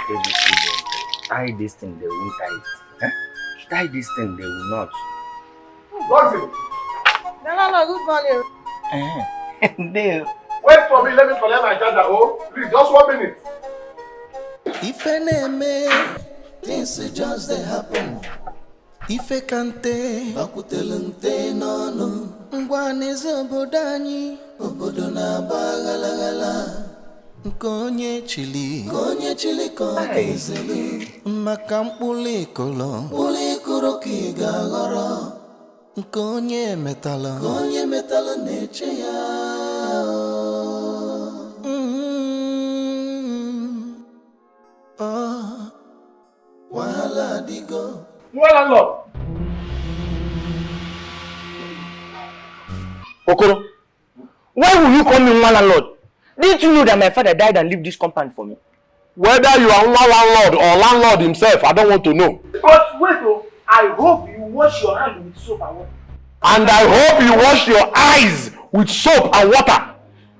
Tie this thing, they won't tie it. Eh? Tie this thing, they will not. Roxy! No, good morning. Wait for me, let me collect my charger. Oh, please, just 1 minute. If a name, things just they happen. If a cante, bakutelente no. One is obodani, obodona bagalagala. Konye chili konkezeli. Makampuli kolon, puli kuroki gagoro. Konye metala neche ya. Whala digo. Landlord. Okoro, why will you call me landlord? Didn't you know that my father died and left this compound for me? Whether you are landlord or landlord himself, I don't want to know. But wait, I hope you wash your hands with soap and water. And I hope you wash your eyes with soap and water.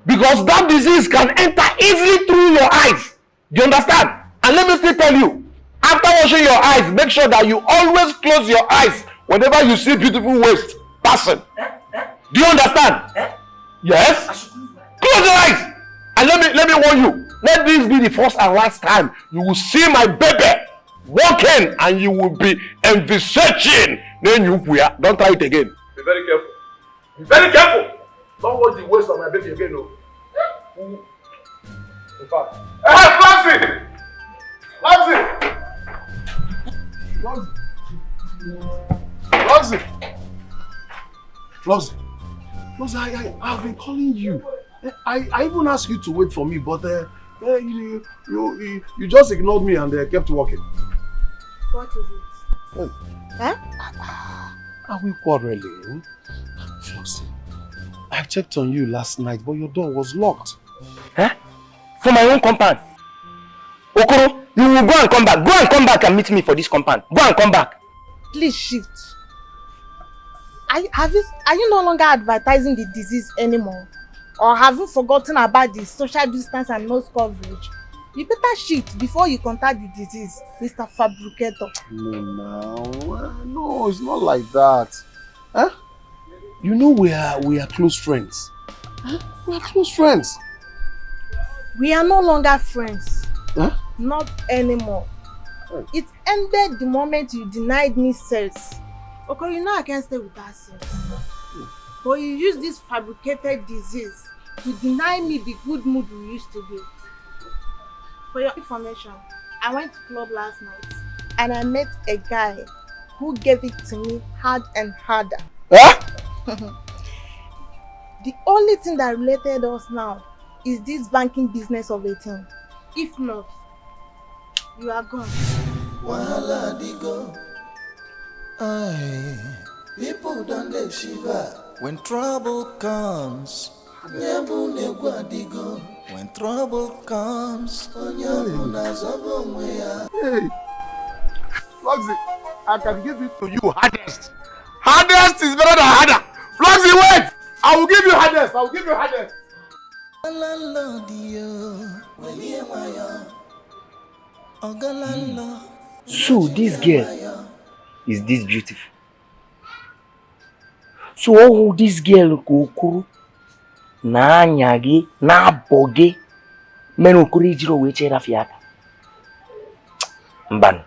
Because that disease can enter easily through your eyes. Do you understand? And let me still tell you, after washing your eyes, make sure that you always close your eyes whenever you see beautiful waist person. Do you understand? Yes? Close your eyes. And let me warn you. Let this be the first and last time you will see my baby walking and you will be envisaging. Then you don't try it again. Be very careful. Be very careful. Don't watch the waist of my baby again, no. In fact. Hey, Flopsy! Flopsy, I've been calling you. I even asked you to wait for me, but you just ignored me and kept walking. What is it? Huh? Are we quarreling? Flopsy, I checked on you last night, but your door was locked. Huh? For my own compound? Okoro, you will go and come back. Go and come back and meet me for this compound. Go and come back. Please shift. Are you no longer advertising the disease anymore? Or have you forgotten about the social distance and nose coverage? You better shift before you contact the disease, Mr. Fabricator. No, it's not like that. Huh? You know we are close friends. Huh? We are close friends. We are no longer friends. Huh? Not anymore. It ended the moment you denied me sex. Okay, you know I can't stay without sex. But you use this fabricated disease to deny me the good mood we used to be. For your information, I went to club last night and I met a guy who gave it to me hard and harder. Huh? The only thing that related us now is this banking business of a thing. If not, you are gone. Whala digo. Aye, people don't they shiver when trouble comes. Nyabu negwa digo. When trouble comes, onyabu nazobo mwea. Hey, Floxy, I can give it to you hardest. Hardest is better than harder. Floxy, wait! I will give you hardest. I will give you hardest. Landlord, yo, So this girl is this beautiful. So all this girl Okoro na anyagi na boge men Okoro ijiro we chera fiaka. Mban.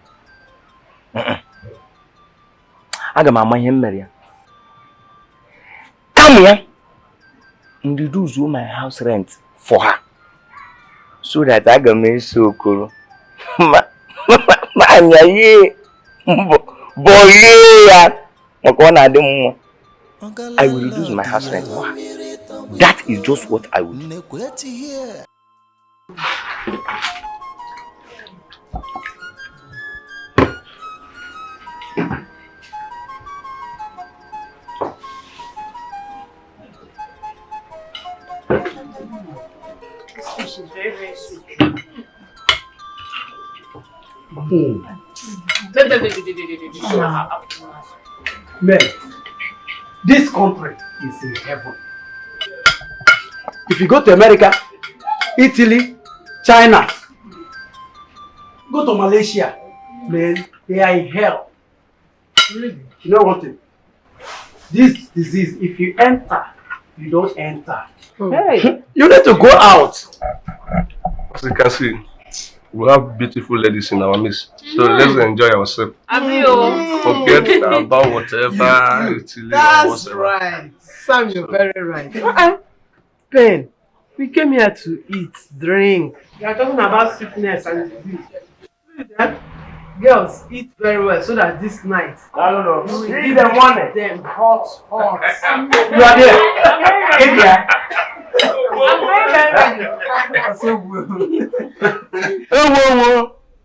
Aga m ama ihe mmere ya. Come here and reduce my house rent for her. So that I can make so Okoro. I will reduce my house rent for her. That is just what I would do. This fish is very, very sweet. Man, this country is in heaven. If you go to America, Italy, China, Go to Malaysia. Man, they are in hell. Really? You know what? This disease, if you enter, you don't enter. Hey, you need to go out. As you can see, we have beautiful ladies in our midst. So let's enjoy ourselves. Forget about whatever. That's right. Sam, you're very right. Ben, we came here to eat, drink. We are talking about sickness and disease. Girls, eat very well so that this night No. we will Eat give them one. them hot. You are there. Eat there.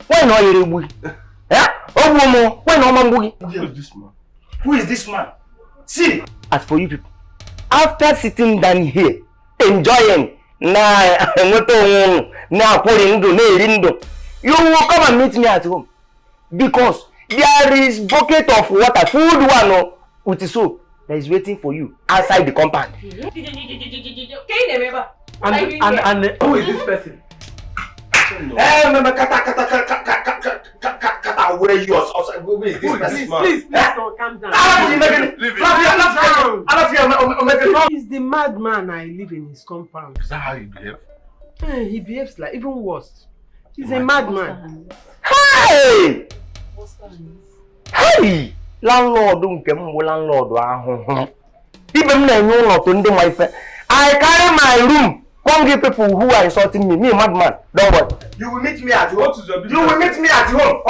Why not you? Who is this man? See, as for you people, after sitting down here, enjoying, you will come and meet me at home. Because there is bucket of water, food one with the soap that is waiting for you outside the compound. And who is this person? Where you outside? Who is this Please, man? please, don't calm down. He's the madman I live in his compound. Is that how you behave? He behaves like even worse. He's a madman. Hey! Hey! Landlord, landlord. Even I carry my room. Come give people who are insulting me. Me, madman. Don't worry. You will meet me at home. What is your business? You will meet me at home.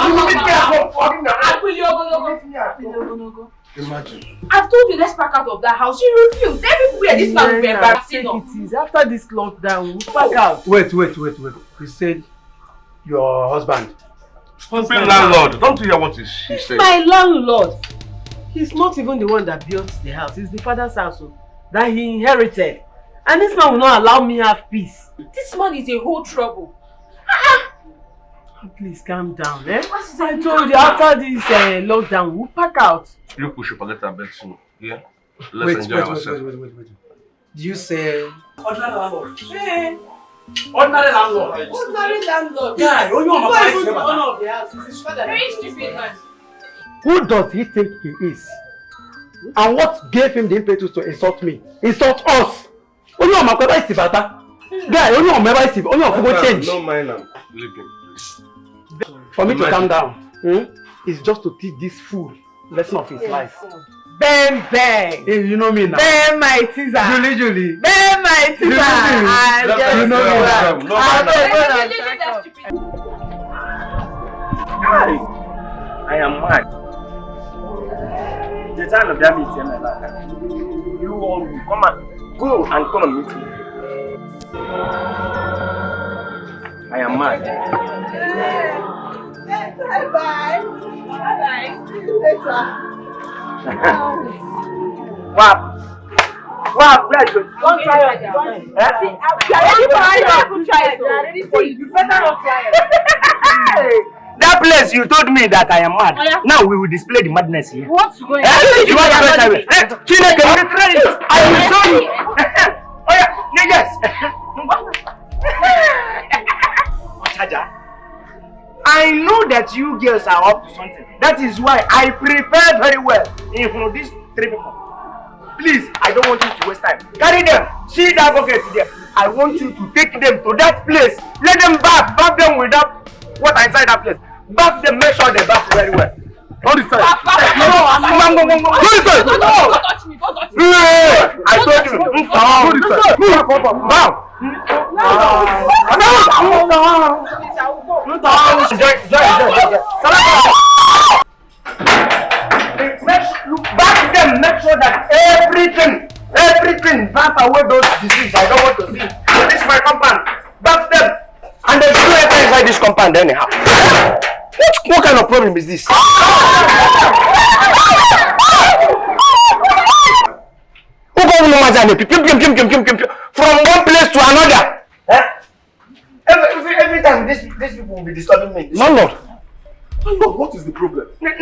You will meet me at home. Imagine. I've told you let's pack out of that house. You refuse. Everywhere this man will be embarrassing us. After this lockdown, we'll pack out. Wait. You said your husband. Stupid landlord. Don't you hear what he said? My landlord. He's not even the one that built the house. It's the father's house that he inherited. And this man will not allow me have peace. This man is a whole trouble. Please calm down, eh? I told you after this lockdown, we'll pack out. You should forget our bed soon. Yeah? Let's enjoy ourselves. Wait. Do you say Ordinary landlord. Hey. Ordinary landlord. Ordinary landlord. Yeah, you know my the owner of the house? It's his father. Very stupid man. Who does he think he is? And what gave him the impetus to insult me? Insult us! Only on my is Tibata. Guy, only on my is only on Fugo change. No mind him. Leave him, please. For me to calm down, it's just to teach this fool lesson of his life. Bang! Hey, you know me now. Bang my teaser! Julie. Bang my teaser! You know me now. I am mad. The time of that meeting, you all will come and go and come and meet me. I am mad. Bye. Wow, where you? Don't try it. You better not try it. That place you told me that I am mad. Now we will display the madness here. What's going on? You want to try it? Chile, can you try it? I will show you. Oh yeah, yes. I know that you girls are up to something. That is why I prepare very well in front of these three people. Please, I don't want you to waste time. Carry them. See that bucket there. I want you to take them to that place. Let them bath them without what inside that place. Bath them, make sure they bath very well. On this side. No, I'm not. Go this side. Don't touch me. Don't touch me. I told you. Go this side. Bow. Bath them, make sure that everything bath away those diseases I don't want to see. This is my compound. Bath them. And there's no enter inside this compound anyhow. What kind of problem is this? From one place to another. Every time these people will be disturbing me. Landlord, What is the problem? Thank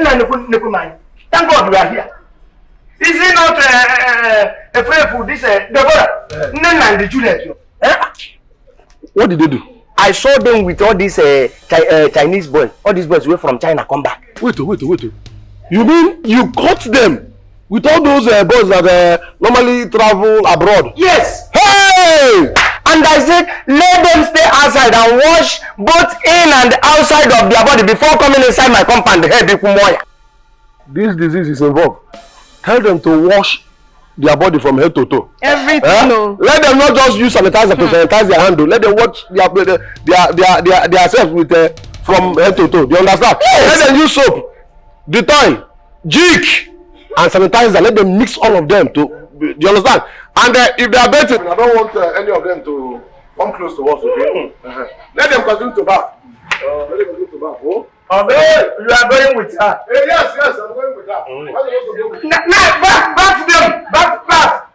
God we are here. Is it not afraid for this Deborah? And the Juliet. What did they do? I I saw them with all these Chinese boys. All these boys were from China come back. Wait. You mean you caught them with all those boys that normally travel abroad? Yes. Hey! And I said, let them stay outside and wash both in and outside of their body before coming inside my compound. Hey, Bikumoya. This disease is involved. Tell them to wash their body from head to toe. Everything. No. Let them not just use sanitizer to sanitize their hand. Let them wash their self with from head to toe. Do you understand? Yes. Let them use soap, Dettol, Jik, and sanitizer. Let them mix all of them to. Do you understand? And if they are betting, I don't want any of them to come close to us. Okay? Let them continue to bath. Let them continue to bath. Oh? Hey, you are going with her. Hey, yes, I'm going with her. Back them. Back.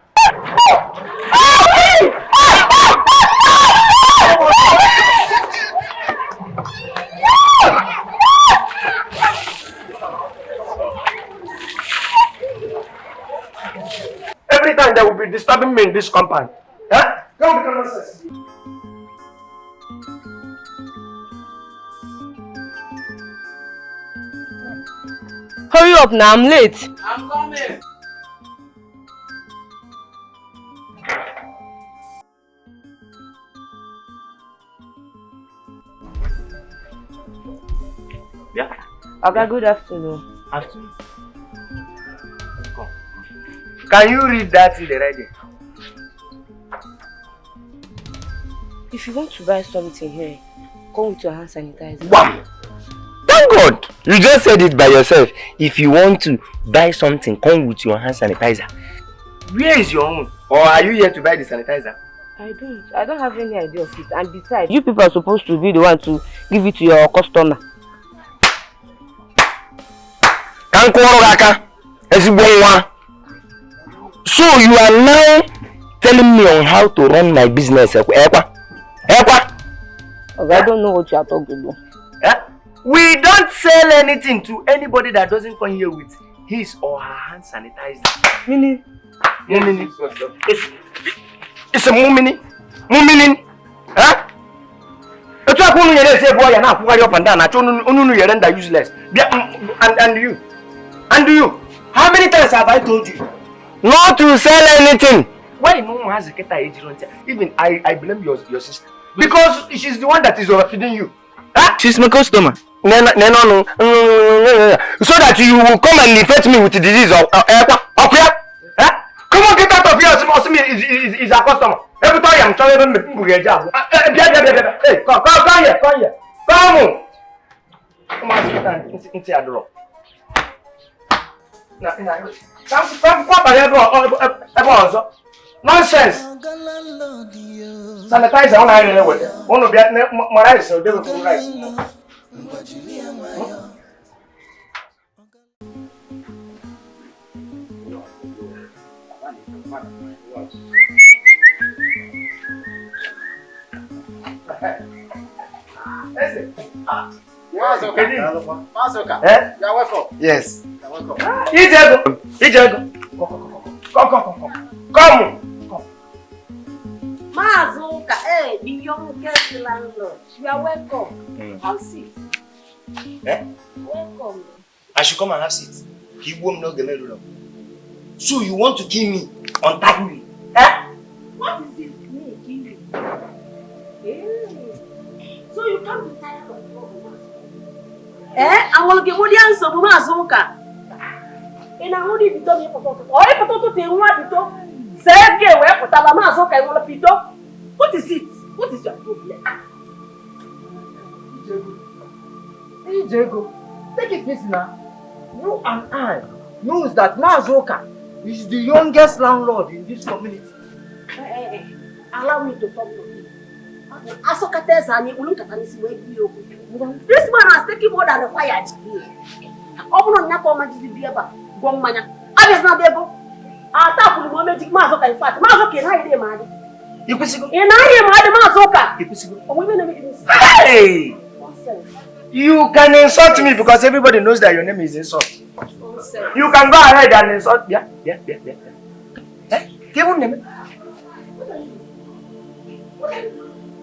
Every time they will be disturbing me in this compound. Huh? Come nonsense. Hurry up now, I'm late. I'm coming. Yeah. Okay, good afternoon. Afternoon. Come. Can you read that in the ready? If you want to buy something here, come with your hand sanitizer. Wow! Thank God! You just said it by yourself. If you want to buy something, come with your hand sanitizer. Where is your own? Or are you here to buy the sanitizer? I don't have any idea of it. And besides, you people are supposed to be the one to give it to your customer. So you are now telling me on how to run my business. I don't know what you are talking about. We don't sell anything to anybody that doesn't come here with his or her hand sanitizer. Meaning? It's a mumini. Huh? It's a woman you say boy and now put up and down. I told you render useless. And you? How many times have I told you not to sell anything? Why no one has a keta age? Even I blame your sister. Because she's the one that is overfeeding you. Huh? She's my customer. No. So that you will come and infect me with the disease of okay? Huh? Come on, get out of here. Is a customer. Every time I'm telling them to get a job. Hey, come here. Come on. Come on, sit down into your door. Nonsense. Sanitizer on I know with it. One of my eyes so they will go right. Masoka. You are welcome. Yes. You are welcome. Ijego. Come. Mazuka, the youngest landlord. You are welcome. Have seat. Welcome. I should come and have seat. He won't know the. So you want to kill me untimely? What is it? Me kill you? So you can't be tired of I will give you the answer to Mazuka. In a hoodie, you don't have or a potato to what you say, where put a Mazuka and will pito. What is it? What is your problem? Ijego, take it easy now. You and I knows that Mazuka is the youngest landlord in this community. Allow me to talk to you. This man has taken more than required. Open on Napa Majiba, Gomania. I was not able. I'll talk with the moment Mazuka. In fact, Mazuka and I demand. You could see. And I am Mazuka. Hey! You can insult me because everybody knows that your name is insult. You can go ahead and insult. Yeah.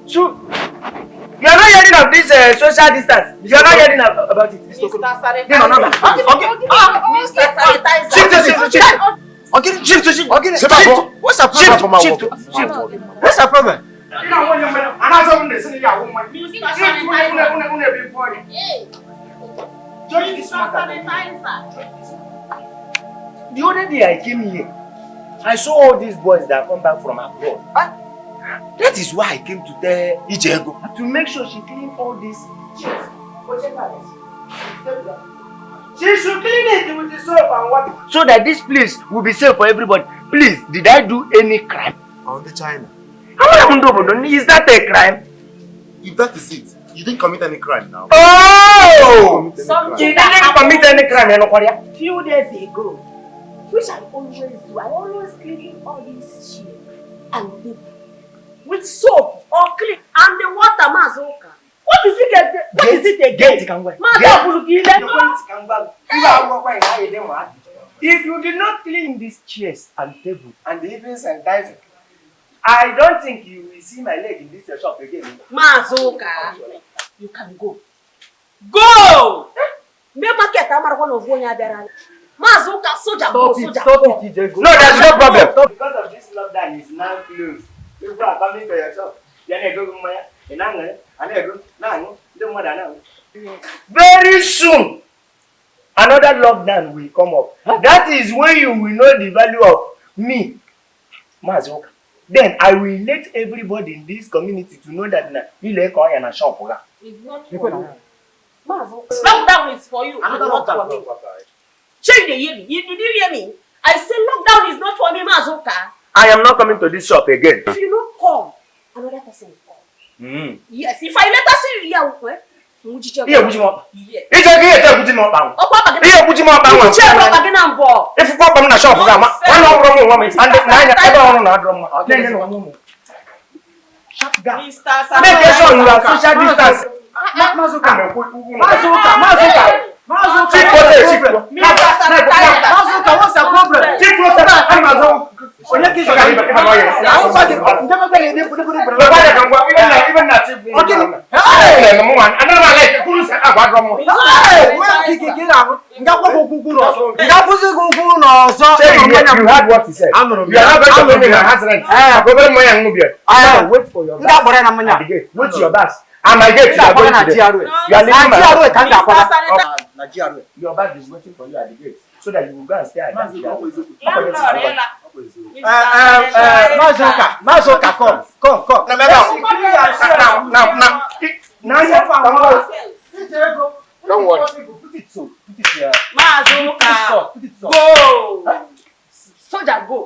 So, hearing of this social distance? You are not hearing about it. Mr. Sanitizer. No. Okay. Mr. Sanitizer. Okay, shift. What's the problem for my work? What's the problem? You know when you're another listen to your woman. The other day I came here, I saw all these boys that come back from abroad. That is why I came to tell Ijego to make sure she clean all these chairs. She should clean it with the soap and water so that this place will be safe for everybody. Please, did I do any crime? On the China. Is that a crime? If that is it, you didn't commit any crime now. Oh! She didn't commit any crime. Few days ago, which I always do, I always clean all these shit and dip with soap or clean and the water mazoka. What is it again? If you did not clean these chairs and table and even sanitizer, I don't think you will see my leg in this shop again. Mazoka, you can go. Go! Me market amar one of one yadera. Mazoka soldier go. No, there's no problem. Because of this lockdown is now closed. People are coming to your shop. Very soon, another lockdown will come up. That is when you will know the value of me, Mazoka. Then I will let everybody in this community to know that you like oil and a shop. It's not for you. Mazoka. Lockdown is for you. Another lockdown for me. Change the hear me. Did you hear me? I say lockdown is not for me, Mazoka. I am not coming to this shop again. If you don't come, another person will come. Yes, if I let us see you here, You heard what he said. You are not going to bring my husband. Wait for your bus. Wait your bus. And my gate, you are going to you are leaving my your bag is waiting for you at the gate. So that you will go and stay at the gate. Mazoka, come. Now. Don't worry. Put it so. Put it here. Mazoka, go. Soldier, go.